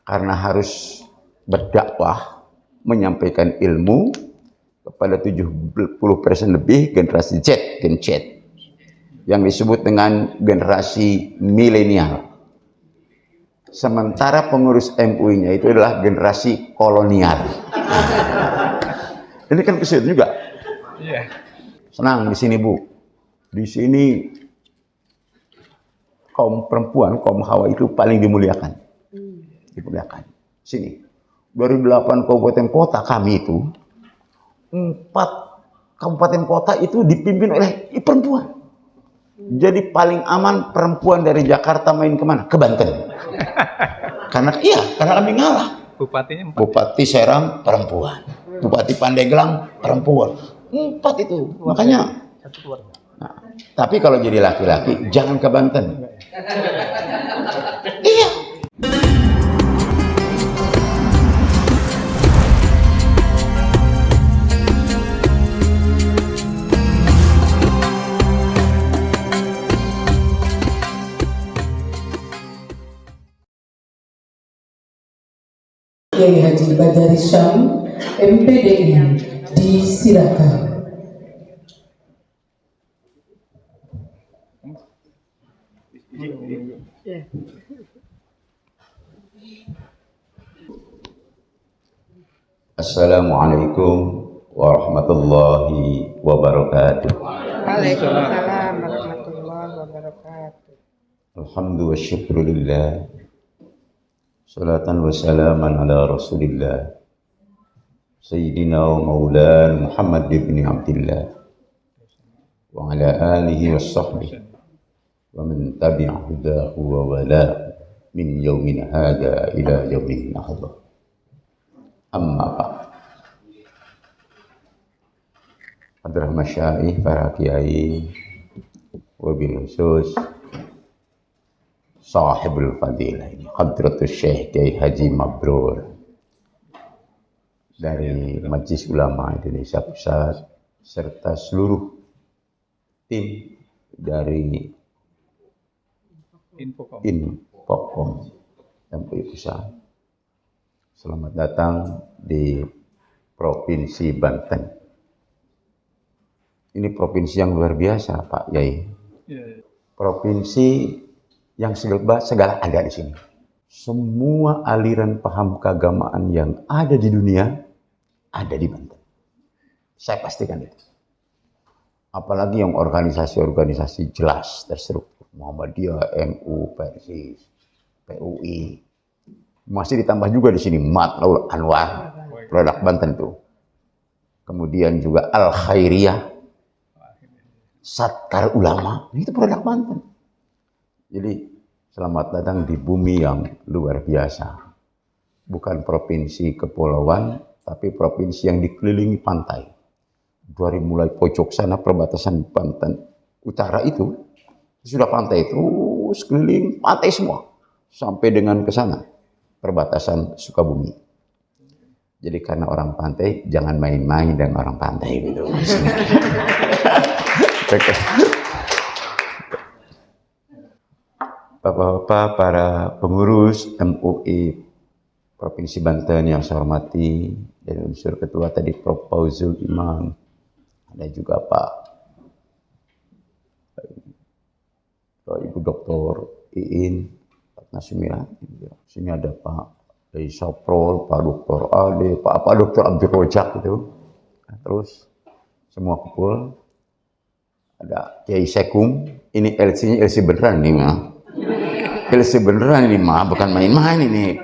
karena harus berdakwah, menyampaikan ilmu kepada 70% lebih generasi Z, Gen Z, yang disebut dengan generasi milenial. Sementara pengurus MUI-nya itu adalah generasi kolonial. Ini kan kesulitan juga. Senang di sini, Bu. Di sini kaum perempuan, kaum hawa itu paling dimuliakan. Dimuliakan. Sini. Dari 8 kabupaten kota kami itu, 4 kabupaten kota itu dipimpin oleh perempuan. Jadi paling aman perempuan dari Jakarta main kemana? Ke Banten. Karena kami ngalah. Bupatinya 4. Bupati Serang perempuan, Bupati Pandeglang perempuan, 4 itu. Makanya. Nah, tapi kalau jadi laki-laki jangan ke Banten. Iya. Kiai Haji Badari Syam, MPDI, disilakan. Assalamualaikum warahmatullahi wabarakatuh. Waalaikumsalam warahmatullahi wabarakatuh. Alhamdulillah wa syukurillah. Salatan wa salaman ala Rasulillah Sayyidina wa Maulana Muhammad ibn Abdillah wa ala alihi wa sahbihi wa man tabi'a hudahu wa wala min yaumin hada ila yaumin nahda. Amma ba'd. Hadrah masyayikh, para kiai, wabil khusus sahibul fadilah ini, Hadratus Syekh Kiai Haji Mabrur dari Majelis Ulama Indonesia Pusat serta seluruh tim dari Infocom MUI Pusat. Selamat datang di Provinsi Banten. Ini provinsi yang luar biasa, Pak Yai. Provinsi yang segala ada di sini. Semua aliran paham keagamaan yang ada di dunia ada di Banten. Saya pastikan itu. Apalagi yang organisasi-organisasi jelas terstruktur, Muhammadiyah, MU, Persis, PUI. Masih ditambah juga di sini Matlaul Anwar, produk Banten tuh. Kemudian juga Al Khairiyah, Satkar Ulama, itu produk Banten. Jadi selamat datang di bumi yang luar biasa. Bukan provinsi kepulauan, tapi provinsi yang dikelilingi pantai. Dari mulai pojok sana perbatasan Banten Utara itu, sudah pantai terus keliling pantai semua. Sampai dengan ke sana, perbatasan Sukabumi. Jadi karena orang pantai, jangan main-main dengan orang pantai gitu. Bapak-bapak, para pengurus MUI Provinsi Banten yang saya hormati, dari unsur ketua tadi Prof. Fauzul Imam, ada juga Ibu Dr. Iin, Pak Nasmira, sini ada Pak dari Saprol, Pak Dr. Ade, Pak Dr. Abdul Rojak gitu. Nah, terus semua kumpul. Ada Kiai Sekum, ini LC-nya LC beneran nih mah. LC beneran ini mah, bukan main-main ini.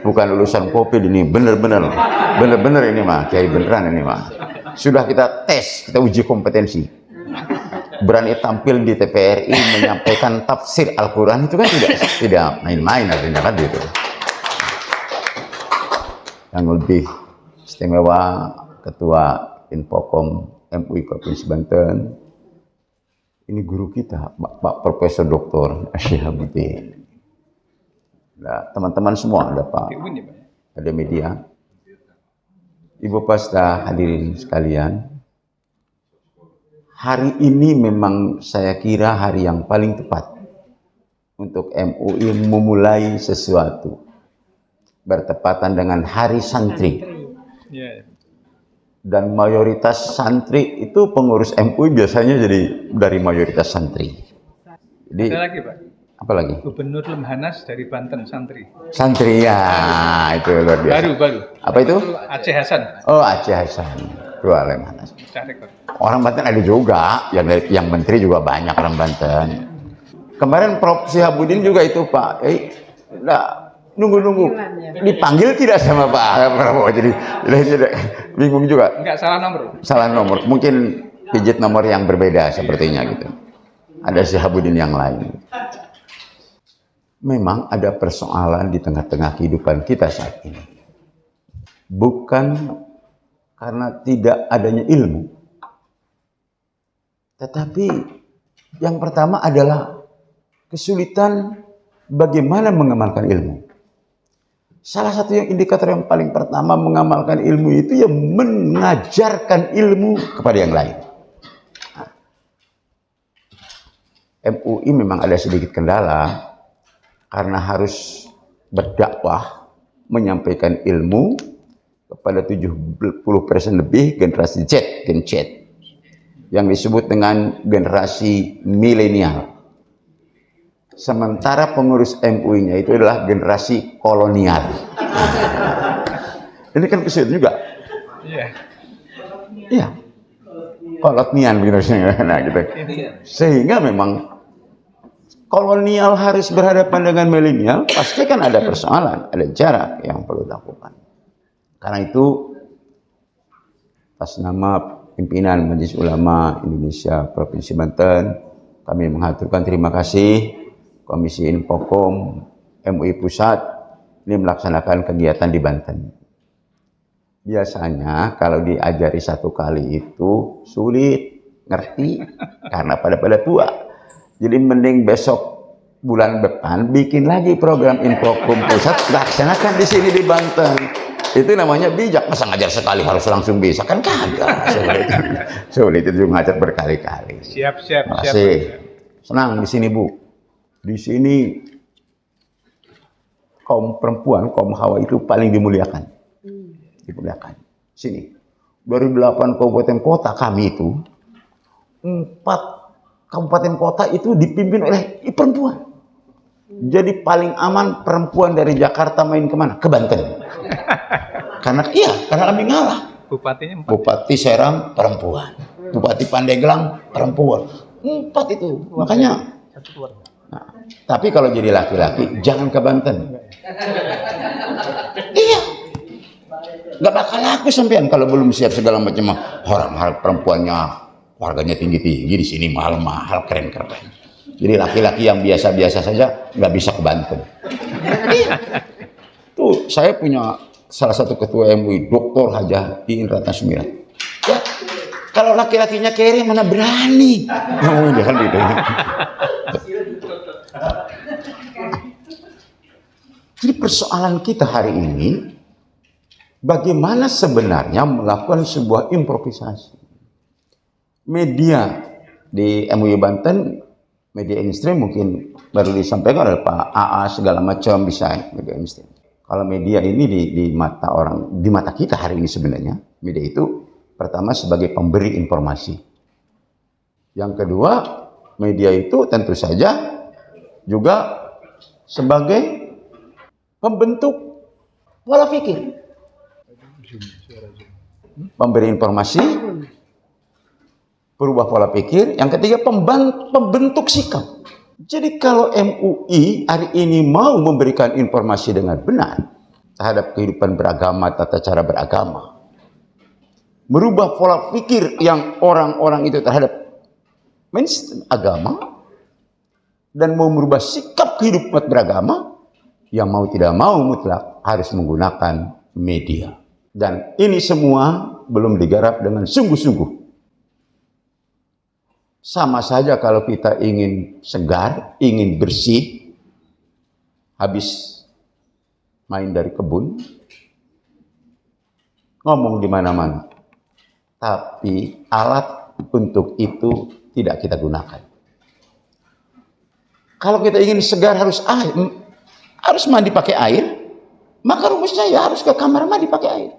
Bukan lulusan Popil ini, bener-bener ini mah, Kiai beneran ini mah. Sudah kita tes, kita uji kompetensi. Berani tampil di TVRI menyampaikan tafsir Al-Quran itu kan tidak main-main artinya kan gitu. Yang lebih istimewa Ketua Infocom MUI Provinsi Banten. Ini guru kita, Pak Profesor Dr. Asyihabuddin. Nah, teman-teman semua ada Pak, ada media. Ibu Pasta hadirin sekalian. Hari ini memang saya kira hari yang paling tepat untuk MUI memulai sesuatu. bertepatan dengan Hari Santri. Iya. Dan mayoritas santri itu pengurus MUI biasanya jadi dari mayoritas santri. Jadi Ada lagi Pak, apa lagi? Gubernur Lemhanas dari Banten santri. Santri ya, itu luar biasa. Baru. Apa itu? Aceh Hasan. Oh, Aceh Hasan. Dua Lemhanas. Pecah rekor. Orang Banten ada juga, yang menteri juga banyak orang Banten. Kemarin Prof. Sihabudin juga itu Pak. Nunggu dipanggil tidak sama Pak Prabowo, jadi bingung juga. Enggak, salah nomor. Mungkin pijit nomor yang berbeda sepertinya gitu. Ada Sihabudin yang lain. Memang ada persoalan di tengah-tengah kehidupan kita saat ini. Bukan karena tidak adanya ilmu, tetapi yang pertama adalah kesulitan bagaimana mengamalkan ilmu. Salah satu indikator yang paling pertama mengamalkan ilmu itu ya mengajarkan ilmu kepada yang lain. MUI memang ada sedikit kendala karena harus berdakwah menyampaikan ilmu kepada 70% lebih generasi Z, Gen Z, yang disebut dengan generasi milenial. Sementara pengurus MUI-nya itu adalah generasi kolonial. Ini kan kesulitan juga. Iya. Kolonial begitu. Nah, gitu. Sehingga memang kolonial harus berhadapan dengan milenial, pasti kan ada persoalan, ada jarak yang perlu dilakukan. Karena itu, atas nama pimpinan Majelis Ulama Indonesia Provinsi Banten, kami mengaturkan terima kasih Komisi Infokom MUI Pusat ini melaksanakan kegiatan di Banten. Biasanya kalau diajari satu kali itu sulit ngerti karena pada tua. Jadi mending besok bulan depan bikin lagi program Infokom Pusat, laksanakan di sini di Banten. Itu namanya bijak. Masa ngajar sekali harus langsung bisa, kan kagak. Sulit itu ngajar berkali-kali. Siap. Senang di sini Bu. Di sini kaum perempuan, kaum hawa itu paling dimuliakan. Dimuliakan. Sini. Dari 8 kabupaten kota kami itu, 4 kabupaten kota itu dipimpin oleh perempuan. Jadi paling aman perempuan dari Jakarta main kemana? Ke Banten. Karena kami ngalah. Bupatinya 4. Bupati Seram perempuan. Bupati Pandeglang perempuan. 4 itu. Makanya. Nah, tapi kalau jadi laki-laki jangan ke Banten. Iya. Gak bakal laku sampean kalau belum siap segala macam. Orang perempuannya harganya tinggi-tinggi, di sini mahal-mahal, keren-keren. Jadi laki-laki yang biasa-biasa saja nggak bisa ke Banten. Tuh, saya punya salah satu ketua MUI, Dr. Haja Iin Ratna Sumirat. Ya, kalau laki-lakinya kere mana berani. Jangan gitu. Jadi persoalan kita hari ini, bagaimana sebenarnya melakukan sebuah improvisasi. Media di MUI Banten, media mainstream mungkin baru disampaikan oleh Pak AA segala macam bisa media mainstream. Kalau media ini di mata orang, di mata kita hari ini sebenarnya, media itu pertama sebagai pemberi informasi. Yang kedua, media itu tentu saja juga sebagai pembentuk pola pikir. Pemberi informasi, berubah pola pikir. Yang ketiga, pembentuk sikap. Jadi kalau MUI hari ini mau memberikan informasi dengan benar terhadap kehidupan beragama, tata cara beragama, merubah pola pikir yang orang-orang itu terhadap mainstream agama, dan mau merubah sikap kehidupan beragama, yang mau tidak mau mutlak harus menggunakan media. Dan ini semua belum digarap dengan sungguh-sungguh. Sama saja kalau kita ingin segar, ingin bersih, habis main dari kebun, ngomong di mana-mana. Tapi alat untuk itu tidak kita gunakan. Kalau kita ingin segar harus mandi pakai air, Maka rumusnya ya harus ke kamar mandi pakai air.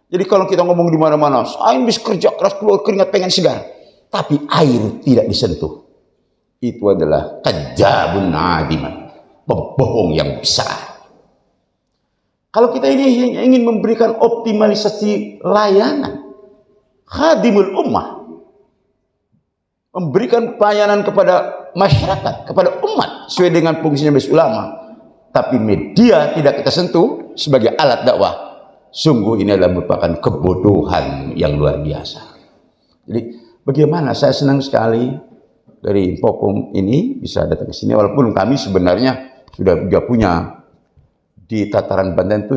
Jadi kalau kita ngomong di mana-mana, saya bisa kerja keras keluar keringat pengen segar, tapi air tidak disentuh, itu adalah kadzabun adiman, pembohong yang besar. Kalau kita ini ingin memberikan optimalisasi layanan, khadimul ummah, memberikan pelayanan kepada masyarakat, kepada umat sesuai dengan fungsinya majelis ulama, tapi media tidak kita sentuh sebagai alat dakwah, sungguh ini adalah merupakan kebodohan yang luar biasa. Jadi bagaimana saya senang sekali dari Infokom ini bisa datang ke sini, walaupun kami sebenarnya sudah juga punya di tataran Banten itu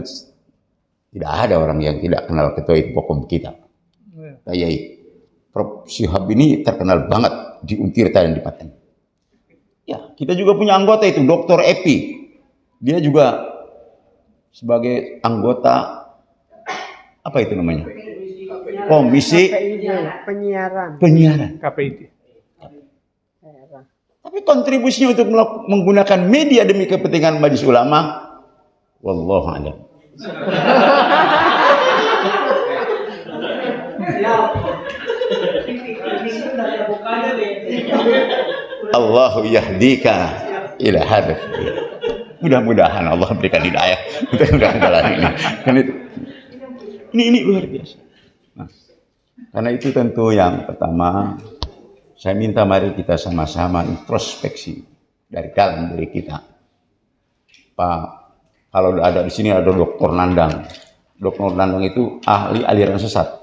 tidak ada orang yang tidak kenal ketua Infokom kita. Kayak Prof. Syihab ini terkenal banget di Untirta dan di Paten. Ya, kita juga punya anggota itu, Dr. Epi. Dia juga sebagai anggota apa itu namanya? Komisi Penyiaran. KPID. Tapi kontribusinya untuk menggunakan media demi kepentingan majelis ulama, wallahu a'lam. Allahu yahdika ila hadaf. Mudah-mudahan Allah berikan hidayah. Mudah-mudahan jalan ini. Kan itu. Ini luar biasa. Nah, karena itu tentu yang pertama saya minta mari kita sama-sama introspeksi dari dalam diri kita. Pak, kalau ada di sini ada Dr. Nandang. Dr. Nandang itu ahli aliran sesat.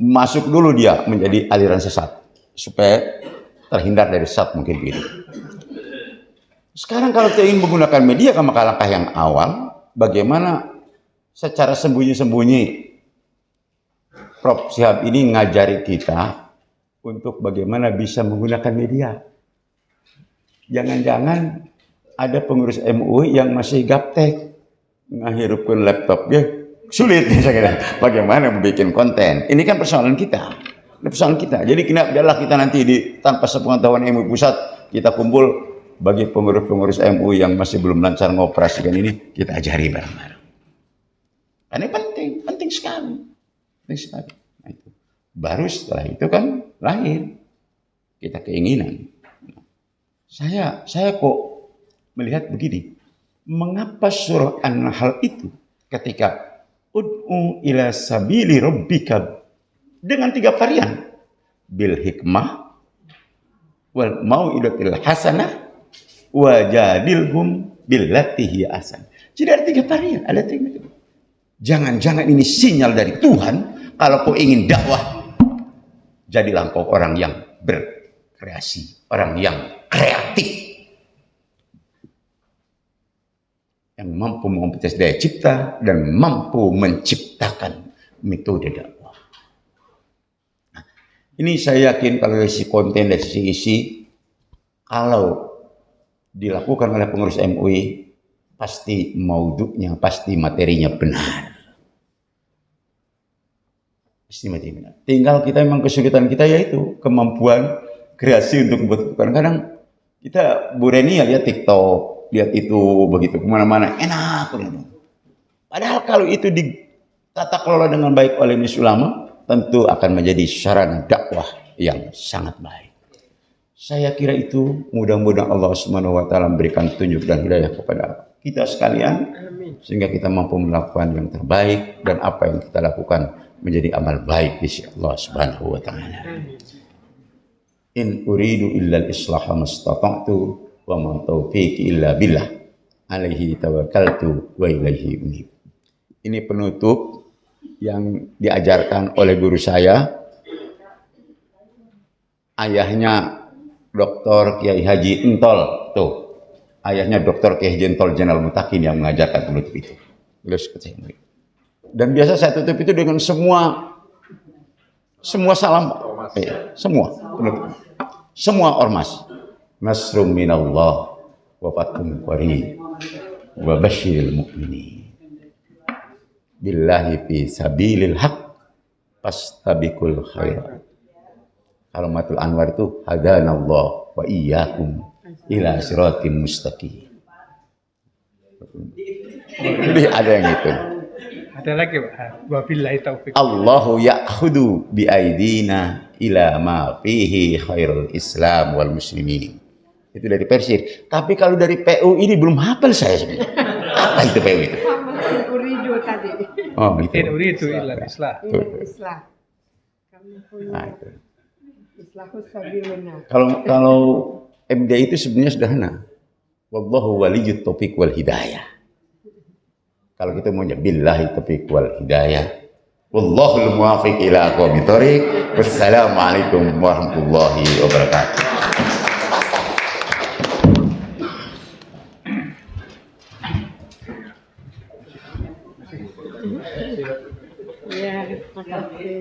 Masuk dulu dia menjadi aliran sesat supaya terhindar dari sesat mungkin begitu. Sekarang kalau kita ingin menggunakan media ke langkah yang awal, bagaimana secara sembunyi-sembunyi Prof. Syihab ini ngajari kita untuk bagaimana bisa menggunakan media. Jangan-jangan ada pengurus MUI yang masih gaptek, ngahirupkan laptopnya, sulit misalnya. Bagaimana membuat konten? Ini kan persoalan kita. Ini persoalan kita. Jadi biarlah kita nanti tanpa sepengetahuan MUI pusat, kita kumpul bagi pengurus-pengurus MUI yang masih belum lancar mengoperasikan ini, kita ajari bareng-bareng. Karena penting sekali. Penting sekali. Nah, itu. Baru setelah itu kan lahir kita keinginan. Saya kok melihat begini, mengapa surah An-Nahl itu ketika ud'u ila sabili rabbika dengan 3 varian, bil hikmah wal mau'idatil hasanah wajadilhum billati hiya ahsan. Jadi ada 3 varian, ada 3. Jangan-jangan ini sinyal dari Tuhan kalau kau ingin dakwah, jadilah kau orang yang berkreasi, orang yang kreatif, yang mampu mengompetisi daya cipta dan mampu menciptakan metode dakwah. Nah, ini saya yakin kalau dari sisi konten, dari sisi isi, kalau dilakukan oleh pengurus MUI, pasti maudhu'nya, pasti materinya benar. Pasti materinya benar. Tinggal kita memang kesulitan kita yaitu kemampuan kreasi untuk membuat. Kadang-kadang kita burenia lihat TikTok, lihat itu begitu kemana-mana enak. Padahal kalau itu ditata kelola dengan baik oleh majelis ulama, tentu akan menjadi sarana dakwah yang sangat baik. Saya kira itu mudah-mudahan Allah Subhanahu wa taala memberikan petunjuk dan hidayah kepada kita sekalian sehingga kita mampu melakukan yang terbaik dan apa yang kita lakukan menjadi amal baik di sisi Allah Subhanahu wa taala. In uridu illa al-islaha mastata'tu wa ma taufiqi illa billah alaihi tawakkaltu wa ilaihi unib. Ini penutup yang diajarkan oleh guru saya, ayahnya Dr. Kiai Haji Entol, tuh ayahnya Dr. Kiai Haji Entol Jenderal Mutakin yang mengajarkan penutup itu. Dan biasa saya tutup itu dengan semua salam, semua ormas. Nasrum minallah wa fathun qarib wa basyiril mu'minin. Billahi fi sabilil haq fastabiqul khairat. Kalimatul Anwar itu hadanallah wa iyyakum ila siratim mustaqim. Jadi ada yang itu. Ada lagi Pak. Wabillahi taufik. Allahu ya'khudu bi aidina ila ma fihi khairul Islam wal muslimin. Itu dari Persir. Tapi kalau dari PU ini belum hafal saya sebenarnya. Apa itu PU itu? Uridu tadi. Oh, itu. In uridu illa islah. Ini islah. Kami Nah, punya itu. islahus sabiluna. Kalau MD itu sebenarnya sederhana. Wallahu waliyyut taufiq wal hidayah. Kalau kita maunya billahi taufiq wal hidayah. Wallahul muwaffiq ila aqwamit thoriq. Wassalamualaikum warahmatullahi wabarakatuh. Ya, terima kasih.